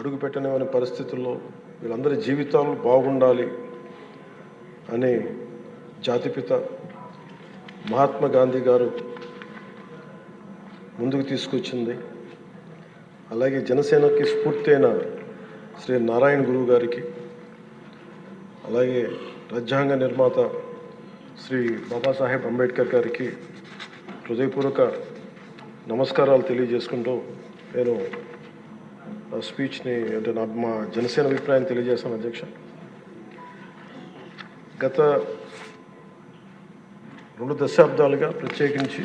అడుగు పెట్టనివ్వని పరిస్థితుల్లో వీళ్ళందరి జీవితాలు బాగుండాలి అని జాతిపిత మహాత్మా గాంధీ గారు ముందుకు తీసుకొచ్చింది. అలాగే జనసేనకి స్ఫూర్తి అయిన శ్రీ నారాయణ గురువు గారికి, అలాగే రాజ్యాంగ నిర్మాత శ్రీ బాబాసాహెబ్ అంబేద్కర్ గారికి హృదయపూర్వక నమస్కారాలు తెలియజేసుకుంటూ నేను స్పీచ్ని అంటే మా జనసేన అభిప్రాయం తెలియజేస్తాను. అధ్యక్ష, గత 2 దశాబ్దాలుగా ప్రత్యేకించి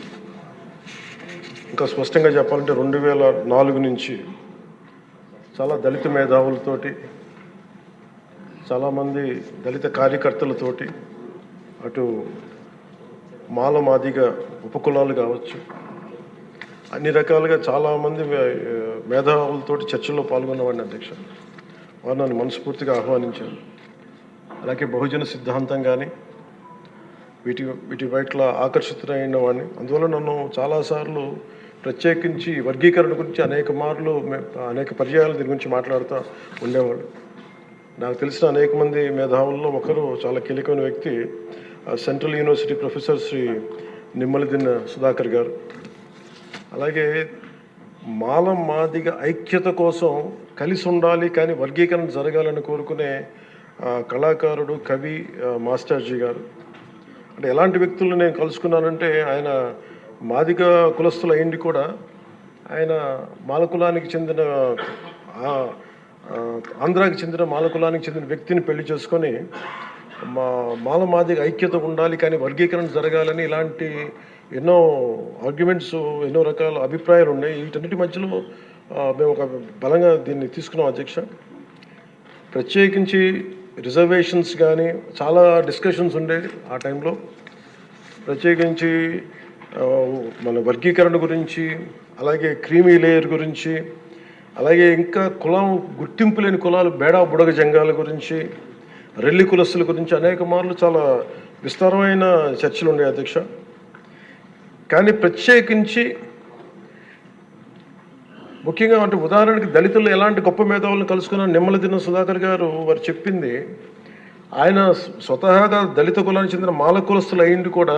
ఇంకా స్పష్టంగా చెప్పాలంటే 2004 నుంచి చాలా దళిత మేధావులతోటి, చాలామంది దళిత కార్యకర్తలతోటి, అటు మాల మాదిగ ఉపకులాలు కావచ్చు, అన్ని రకాలుగా చాలామంది మేధావులతోటి చర్చల్లో పాల్గొన్నవాడిని. అధ్యక్ష, వారు నన్ను మనస్ఫూర్తిగా ఆహ్వానించారు. అలాగే బహుజన సిద్ధాంతం కానీ వీటి పట్ల ఆకర్షితులైన వాడిని. అందువల్ల నన్ను చాలాసార్లు ప్రత్యేకించి వర్గీకరణ గురించి అనేక పర్యాయాలు దీని గురించి మాట్లాడుతూ ఉండేవాళ్ళు. నాకు తెలిసిన అనేక మంది మేధావుల్లో ఒకరు చాలా కీలకమైన వ్యక్తి central university professor Shri Nimmaladinna Sudhakar గారు. అలాగే మాల మాదిగ ఐక్యత కోసం కలిసి ఉండాలి కానీ వర్గీకరణ జరగాలని కోరుకునే కళాకారుడు, కవి మాస్టర్జీ గారు. అంటే ఎలాంటి వ్యక్తులను నేను కలుసుకున్నానంటే, ఆయన మాదిగ కులస్తుల అయింది కూడా ఆయన మాలకులానికి చెందిన ఆంధ్రాకి చెందిన మాలకులానికి చెందిన వ్యక్తిని పెళ్లి చేసుకొని మాల మాదిగ ఐక్యత ఉండాలి కానీ వర్గీకరణ జరగాలని ఇలాంటి ఎన్నో ఆర్గ్యుమెంట్స్, ఎన్నో రకాల అభిప్రాయాలు ఉన్నాయి. వీటన్నిటి మధ్యలో మేము ఒక బలంగా దీన్ని తీసుకున్నాం. అధ్యక్ష, ప్రత్యేకించి రిజర్వేషన్స్ కానీ చాలా డిస్కషన్స్ ఉండేవి ఆ టైంలో. ప్రత్యేకించి మన వర్గీకరణ గురించి, అలాగే క్రీమీ లేయర్ గురించి, అలాగే ఇంకా కులం గుర్తింపు లేని కులాలు బేడా బుడగ జంగాల గురించి, రెల్లి కులస్తుల గురించి అనేక మార్లు చాలా విస్తారమైన చర్చలు ఉన్నాయి. అధ్యక్ష, కానీ ప్రత్యేకించి ముఖ్యంగా అంటే ఉదాహరణకి దళితులు ఎలాంటి గొప్ప మేధావులను కలుసుకున్న నిమ్మలదిన్న సుధాకర్ గారు వారు చెప్పింది, ఆయన స్వతహాగా దళిత కులానికి చెందిన మాల కులస్తులు అయింది కూడా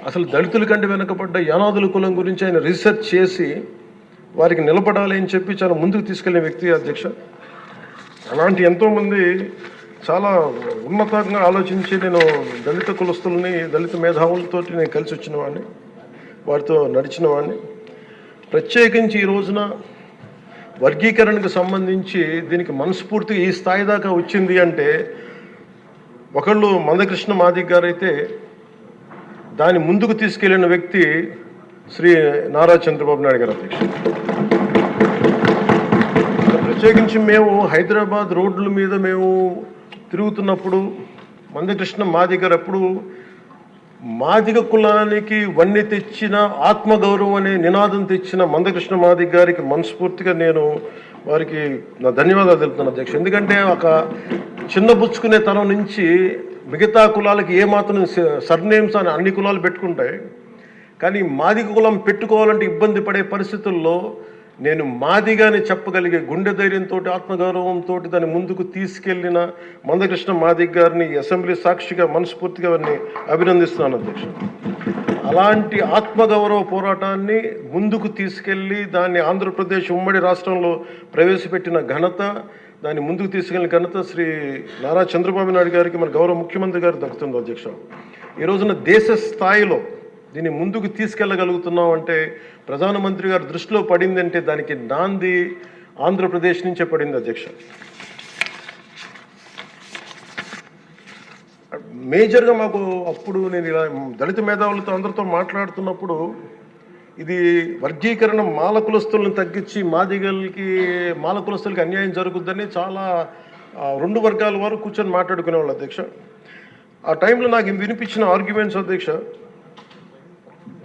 అసలు దళితుల కంటే వెనుకబడ్డ యానాదుల కులం గురించి ఆయన రీసెర్చ్ చేసి వారికి నిలబడాలి అని చెప్పి చాలా ముందుకు తీసుకెళ్లే వ్యక్తి. అధ్యక్ష, అలాంటి ఎంతోమంది చాలా ఉన్నతంగా ఆలోచించి నేను దళిత కులస్తుల్ని, దళిత మేధావులతో నేను కలిసి వచ్చిన వాడిని, వారితో నడిచిన వాడిని. ప్రత్యేకించి ఈ రోజున వర్గీకరణకు సంబంధించి దీనికి మనస్ఫూర్తిగా ఈ స్థాయి దాకా వచ్చింది అంటే ఒకళ్ళు మందకృష్ణ మాదిగ గారు అయితే, దాన్ని ముందుకు తీసుకెళ్లిన వ్యక్తి శ్రీ నారా చంద్రబాబు నాయుడు గారు. అధ్యక్ష, ప్రత్యేకించి మేము హైదరాబాద్ రోడ్ల మీద మేము తిరుగుతున్నప్పుడు మందకృష్ణ మాదిగ గారు అప్పుడు మాదిగ కులానికి వన్నె తెచ్చిన, ఆత్మగౌరవం అనే నినాదం తెచ్చిన మందకృష్ణ మాదిగ గారికి మనస్ఫూర్తిగా నేను వారికి నా ధన్యవాదాలు తెలుపుతున్నాను. అధ్యక్ష, ఎందుకంటే ఒక చిన్నబుచ్చుకునే తరం నుంచి మిగతా కులాలకి ఏమాత్రం సర్నేమ్స్ అని అన్ని కులాలు పెట్టుకుంటాయి, కానీ మాదిగ కులం పెట్టుకోవాలంటే ఇబ్బంది పడే పరిస్థితుల్లో నేను మాదిగాని చెప్పగలిగే గుండె ధైర్యంతో, ఆత్మగౌరవంతో దాన్ని ముందుకు తీసుకెళ్లిన మందకృష్ణ మాదిగ గారిని అసెంబ్లీ సాక్షిగా మనస్ఫూర్తిగా వారిని అభినందిస్తున్నాను. అధ్యక్ష, అలాంటి ఆత్మగౌరవ పోరాటాన్ని ముందుకు తీసుకెళ్లి దాన్ని ఆంధ్రప్రదేశ్ ఉమ్మడి రాష్ట్రంలో ప్రవేశపెట్టిన ఘనత, దాన్ని ముందుకు తీసుకెళ్లిన ఘనత శ్రీ నారా చంద్రబాబు నాయుడు గారికి, మన గౌరవ ముఖ్యమంత్రి గారికి దక్కుతుంది. అధ్యక్ష, ఈ రోజున దేశ స్థాయిలో దీన్ని ముందుకు తీసుకెళ్ళగలుగుతున్నాం అంటే ప్రధానమంత్రి గారి దృష్టిలో పడిందంటే దానికి నాంది ఆంధ్రప్రదేశ్ నుంచే పడింది. అధ్యక్ష, మేజర్గా మాకు అప్పుడు నేను ఇలా దళిత మేధావులతో అందరితో మాట్లాడుతున్నప్పుడు ఇది వర్గీకరణ మాల కులస్తులను తగ్గించి మాల కులస్తులకి అన్యాయం జరుగుద్దని చాలా 2 వర్గాల వారు కూర్చొని మాట్లాడుకునేవాళ్ళు. అధ్యక్ష, ఆ టైంలో నాకు వినిపించిన ఆర్గ్యుమెంట్స్ అధ్యక్ష,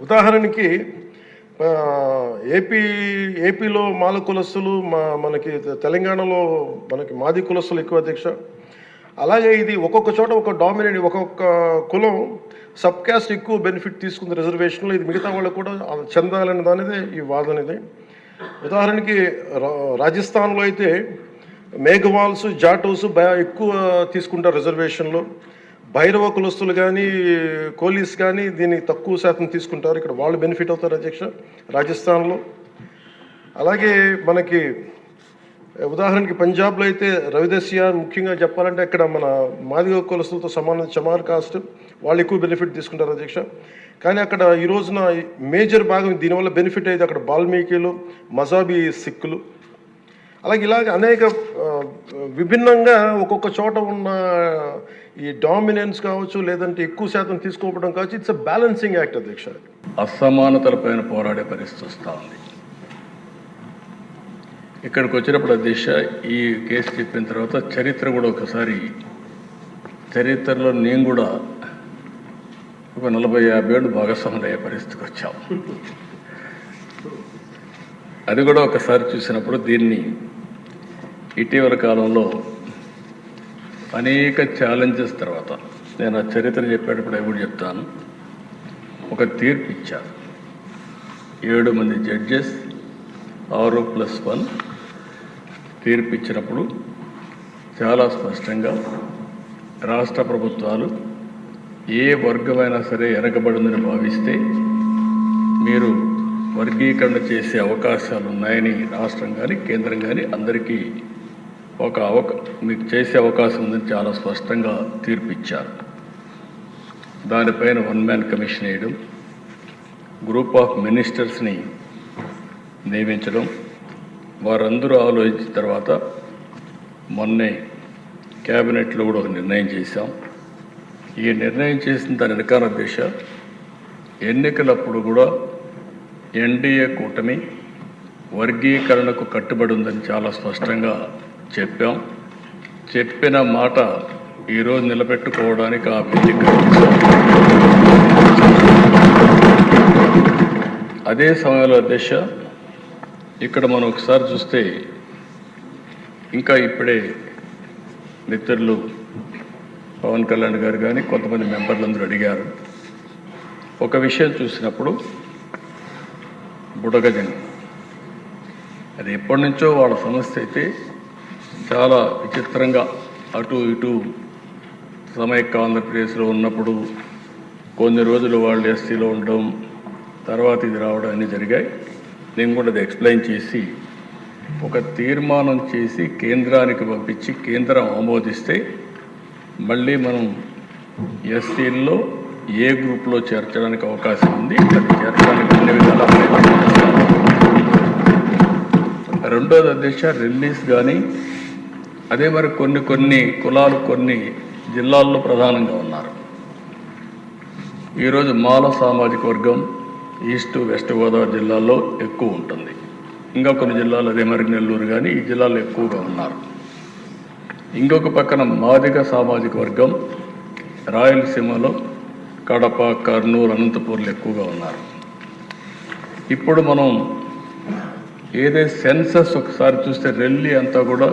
ఉదాహరణకి ఏపీలో మాల కులస్తులు, మనకి తెలంగాణలో మనకి మాది కులస్తులు ఎక్కువ. అధ్యక్ష, అలాగే ఇది ఒక్కొక్క చోట ఒక్కొక్క కులం సబ్ క్యాస్ట్ ఎక్కువ బెనిఫిట్ తీసుకుంది రిజర్వేషన్లో, ఇది మిగతా వాళ్ళకు కూడా చెందాలనే దానిదే ఈ వాదన. ఇది ఉదాహరణకి రాజస్థాన్లో అయితే మేఘవాల్స్ జాటోస్ ఎక్కువ తీసుకుంటారు రిజర్వేషన్లో. భైరవ కులస్తులు కానీ కోలీస్ కానీ దీన్ని తక్కువ శాతం తీసుకుంటారు. ఇక్కడ వాళ్ళు బెనిఫిట్ అవుతారు అధ్యక్ష రాజస్థాన్లో. అలాగే మనకి ఉదాహరణకి పంజాబ్లో అయితే రవిదస్య ముఖ్యంగా చెప్పాలంటే అక్కడ మన మాదిగ కులస్తులతో సమానం చమార్ కాస్ట్ వాళ్ళు ఎక్కువ బెనిఫిట్ తీసుకుంటారు అధ్యక్ష. కానీ అక్కడ ఈ రోజున మేజర్ భాగం దీనివల్ల బెనిఫిట్ అయితే అక్కడ బాల్మీకిలు, మజాబీ సిక్కులు, అలాగే ఇలాగ అనేక విభిన్నంగా ఒక్కొక్క చోట ఉన్న ఈ డామినెన్స్ కావచ్చు, లేదంటే ఎక్కువ శాతం తీసుకోవడం కావచ్చు. ఇట్స్ అ బ్యాలెన్సింగ్ యాక్ట్ అధ్యక్ష. అసమానతలపైన పోరాడే పరిస్థితి వస్తూ ఉంది. ఇక్కడికి వచ్చినప్పుడు అధ్యక్ష ఈ కేసు చెప్పిన తర్వాత చరిత్ర కూడా ఒకసారి, చరిత్రలో నేను కూడా ఒక 40-50 ఏళ్ళు భాగస్వాములు అయ్యే పరిస్థితికి వచ్చాం. అది కూడా ఒకసారి చూసినప్పుడు దీన్ని ఇటీవల కాలంలో అనేక ఛాలెంజెస్ తర్వాత నేను ఆ చరిత్ర చెప్పేటప్పుడు ఎప్పుడు చెప్తాను, ఒక తీర్పు ఇచ్చారు. 7 మంది జడ్జెస్ 6+1 తీర్పు ఇచ్చినప్పుడు చాలా స్పష్టంగా రాష్ట్ర ప్రభుత్వాలు ఏ వర్గమైనా సరే వెనకబడిందని భావిస్తే మీరు వర్గీకరణ చేసే అవకాశాలు ఉన్నాయని రాష్ట్రం కానీ కేంద్రం కానీ అందరికీ మీకు చేసే అవకాశం ఉందని చాలా స్పష్టంగా తీర్పు ఇచ్చారు. దానిపైన 1 మ్యాన్ కమిషన్ వేయడం, గ్రూప్ ఆఫ్ మినిస్టర్స్ని నియమించడం, వారందరూ ఆలోచించిన తర్వాత మొన్నే క్యాబినెట్లో కూడా ఒక నిర్ణయం చేశాం. ఈ నిర్ణయం చేసిన దాని వెనకాల దిశ ఎన్నికలప్పుడు కూడా ఎన్డీఏ కూటమి వర్గీకరణకు కట్టుబడి ఉందని చాలా స్పష్టంగా చెప్పాం. చెప్పిన మాట ఈరోజు నిలబెట్టుకోవడానికి ఆ మీటింగ్. అదే సమయంలో దిశ ఇక్కడ మనం ఒకసారి చూస్తే ఇంకా ఇప్పుడే మిత్రులు పవన్ కళ్యాణ్ గారు కానీ కొంతమంది మెంబర్లందరూ అడిగారు. ఒక విషయం చూసినప్పుడు బుడగజంగం అది ఎప్పటి నుంచో వాళ్ళ సమస్య అయితే చాలా విచిత్రంగా అటు ఇటు సమైక్య ఆంధ్రప్రదేశ్లో ఉన్నప్పుడు కొన్ని రోజులు వాళ్ళు ఎస్సీలో ఉండడం, తర్వాత ఇది రావడం అన్నీ జరిగాయి. నేను కూడా అది ఎక్స్ప్లెయిన్ చేసి ఒక తీర్మానం చేసి కేంద్రానికి పంపించి కేంద్రం ఆమోదిస్తే మళ్ళీ మనం ఎస్సీల్లో ఏ గ్రూప్లో చేర్చడానికి అవకాశం ఉంది, అది చేర్చడానికి అన్ని విధాలా ప్రయత్నం చేస్తాం. రెండోది అధ్యక్ష రిలీజ్ కానీ అదే మరి కొన్ని కులాలు కొన్ని జిల్లాల్లో ప్రధానంగా ఉన్నారు. ఈరోజు మాల సామాజిక వర్గం ఈస్ట్ వెస్ట్ గోదావరి జిల్లాల్లో ఎక్కువ ఉంటుంది. ఇంకా కొన్ని జిల్లాలు అదే మరి నెల్లూరు కానీ ఈ జిల్లాలో ఎక్కువగా ఉన్నారు. ఇంకొక పక్కన మాదిగ సామాజిక వర్గం రాయలసీమలో కడప, కర్నూలు, అనంతపూర్లు ఎక్కువగా ఉన్నారు. ఇప్పుడు మనం ఏదైతే సెన్సస్ ఒకసారి చూస్తే రెల్లి అంతా కూడా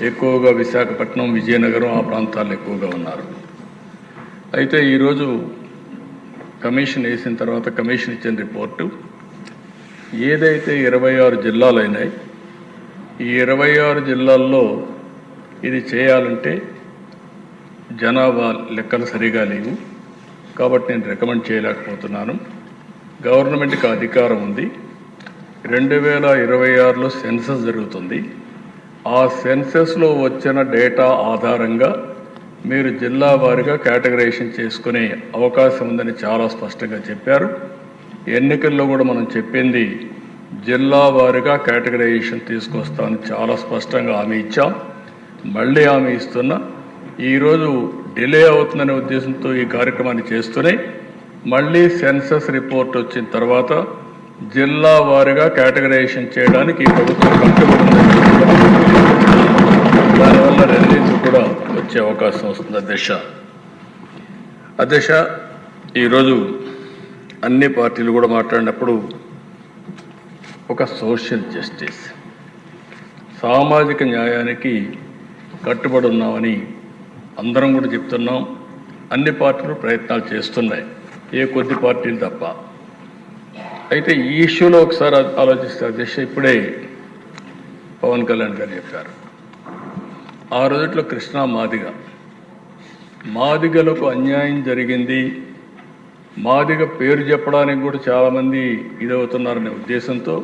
ఎక్కువగా విశాఖపట్నం, విజయనగరం ఆ ప్రాంతాల్లో ఎక్కువగా ఉన్నారు. అయితే ఈరోజు కమిషన్ వేసిన తర్వాత కమిషన్ ఇచ్చిన రిపోర్టు ఏదైతే 26 జిల్లాలు అయినాయి, ఈ 26 జిల్లాల్లో ఇది చేయాలంటే జనాభా లెక్కలు సరిగా లేవు కాబట్టి నేను రికమెండ్ చేయలేకపోతున్నాను. గవర్నమెంట్కి అధికారం ఉంది. 2026లో సెన్సస్ జరుగుతుంది. ఆ సెన్సస్లో వచ్చిన డేటా ఆధారంగా మీరు జిల్లా వారీగా కేటగరైజేషన్ చేసుకునే అవకాశం ఉందని చాలా స్పష్టంగా చెప్పారు. ఎన్నికల్లో కూడా మనం చెప్పింది జిల్లా వారీగా కేటగరైజేషన్ తీసుకొస్తామని చాలా స్పష్టంగా హామీ ఇచ్చాం. మళ్ళీ హామీ ఇస్తున్నా. ఈరోజు డిలే అవుతుందనే ఉద్దేశంతో ఈ కార్యక్రమాన్ని చేస్తూనే మళ్ళీ సెన్సస్ రిపోర్ట్ వచ్చిన తర్వాత జిల్లా వారీగా కేటగరైజేషన్ చేయడానికి ఈ ప్రభుత్వం కట్టుబడి దానివల్ల రిలీజ్ కూడా వచ్చే అవకాశం వస్తుంది. అధ్యక్ష ఈరోజు అన్ని పార్టీలు కూడా మాట్లాడినప్పుడు ఒక సోషల్ జస్టిస్, సామాజిక న్యాయానికి కట్టుబడి ఉన్నామని అందరం కూడా చెప్తున్నాం. అన్ని పార్టీలు ప్రయత్నాలు చేస్తున్నాయి, ఏ కొద్ది పార్టీలు తప్ప. అయితే ఈ ఇష్యూలో ఒకసారి ఆలోచిస్తే అధ్యక్ష, ఇప్పుడే పవన్ కళ్యాణ్ గారు చెప్పారు, ఆ రోజుట్లో కృష్ణా మాదిగలకు అన్యాయం జరిగింది, మాదిగ పేరు చెప్పడానికి కూడా చాలామంది ఇదవుతున్నారనే ఉద్దేశంతో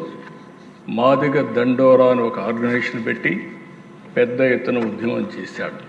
మాదిగ దండోరా అని ఒక ఆర్గనైజేషన్ పెట్టి పెద్ద ఎత్తున ఉద్యమం చేశాడు.